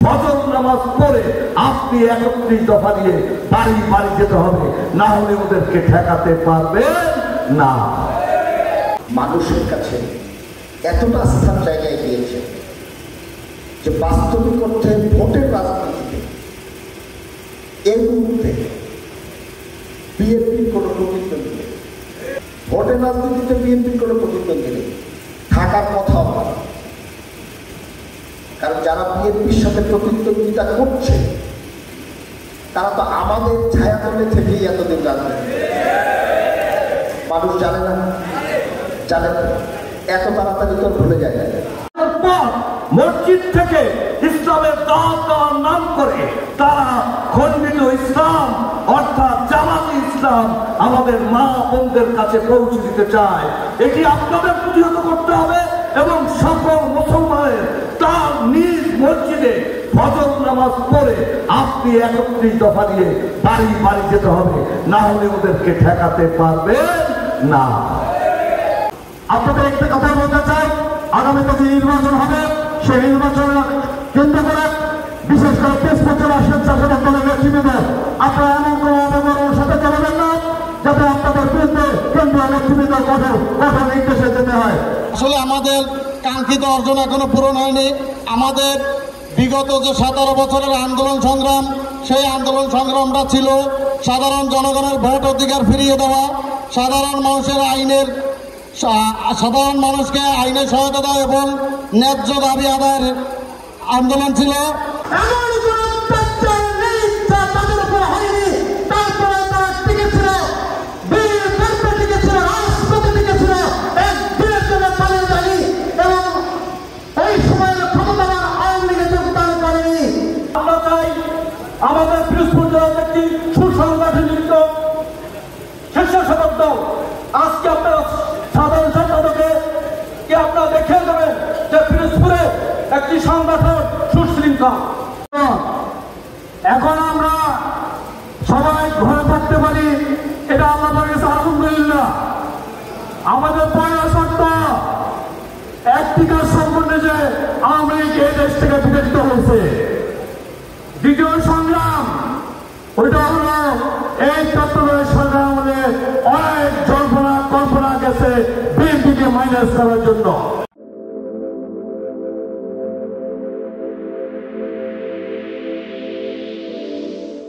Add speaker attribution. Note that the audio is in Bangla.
Speaker 1: ফজর নামাজ পড়ে আপনি 31 দফা দিয়ে বাড়ি বাড়ি যেতে হবে, না হলে ওদেরকে ঠেকাতে পারবেন না।
Speaker 2: মানুষের কাছে এতটা আস্থার জায়গায় গিয়েছে যে বাস্তবিক অর্থে ভোটের রাজনীতিতে এই মুহূর্তে বিএনপির কোনো প্রতিদ্বন্দ্বী নেই, ভোটের রাজনীতিতে বিএনপির কোনো প্রতিদ্বন্দ্বী নেই, থাকার কথাও না। কারণ যারা বিএনপির সাথে প্রতিদ্বন্দ্বিতা করছে তারা তো আমাদের ছায়াতলে থেকেই এতদিন রাজনীতি, মানুষ জানে না, জানে এত তাড়াতাড়ি তো ভুলে যায় না।
Speaker 1: মসজিদ থেকে ইসলামের দাওয়াত দেওয়ার নাম করে তারা খণ্ডিত ইসলাম অর্থাৎ জামাতি ইসলাম আমাদের মা বোনদের কাছে পৌঁছে দিতে চায়। এটি আপনাদের প্রতিহত করতে হবে এবং সকল মুসলমানের তার নিজ মসজিদে ফজর নামাজ পড়ে আপনি 31 দফা দিয়ে বাড়ি বাড়ি যেতে হবে, না হলে ওদেরকে ঠেকাতে পারবেন না।
Speaker 3: আপনাদের একটা কথা বলতে চাই, আগামীতে যে নির্বাচন হবে সেই নির্বাচন কেন্দ্র করে বিশেষ করে 5 স্বেচ্ছাসেবক দলের নেতৃবৃন্দ আপনারা এমন কোনো অপকর্মের সাথে চলবেন না যাতে আপনাদের বিরুদ্ধে কেন্দ্রীয় নেতৃবৃন্দের কঠোর নির্দেশে যেতে হয়।
Speaker 4: আসলে আমাদের কাঙ্ক্ষিত অর্জন এখনো পূরণ হয়নি। আমাদের বিগত যে 17 বছরের আন্দোলন সংগ্রাম, সেই আন্দোলন সংগ্রামটা ছিল সাধারণ জনগণের ভোট অধিকার ফিরিয়ে দেওয়া, সাধারণ মানুষকে আইনের সহায়তা দেওয়া এবং ন্যায্য দাবি আদায়ের আন্দোলন ছিল।
Speaker 1: আমাদের পিরোজপুর জেলার একটি সুসংগঠিত স্বেচ্ছাসেবক দল আজকে আপনারা সাধারণ সম্পাদকে আপনারা দেখে দেবেন যে পিরোজপুরে একটি সংগঠন সুশৃঙ্খল।
Speaker 3: এখন আমরা সবাই ঘরে থাকতে পারি, এটা আল্লাহর কাছে আলহামদুলিল্লাহ। আমাদের পয়লা শর্ত একটি কাজ সম্পূর্ণ যে আওয়ামী লীগ এই দেশ থেকে বিতাড়িত হয়েছে। দ্বিতীয় সংগ্রাম ওইটা হলো এই চট্টগ্রামের সরকার আমাদের অনেক জল্পনা কল্পনা গেছে বিএনপিকে মাইনাস করার জন্য।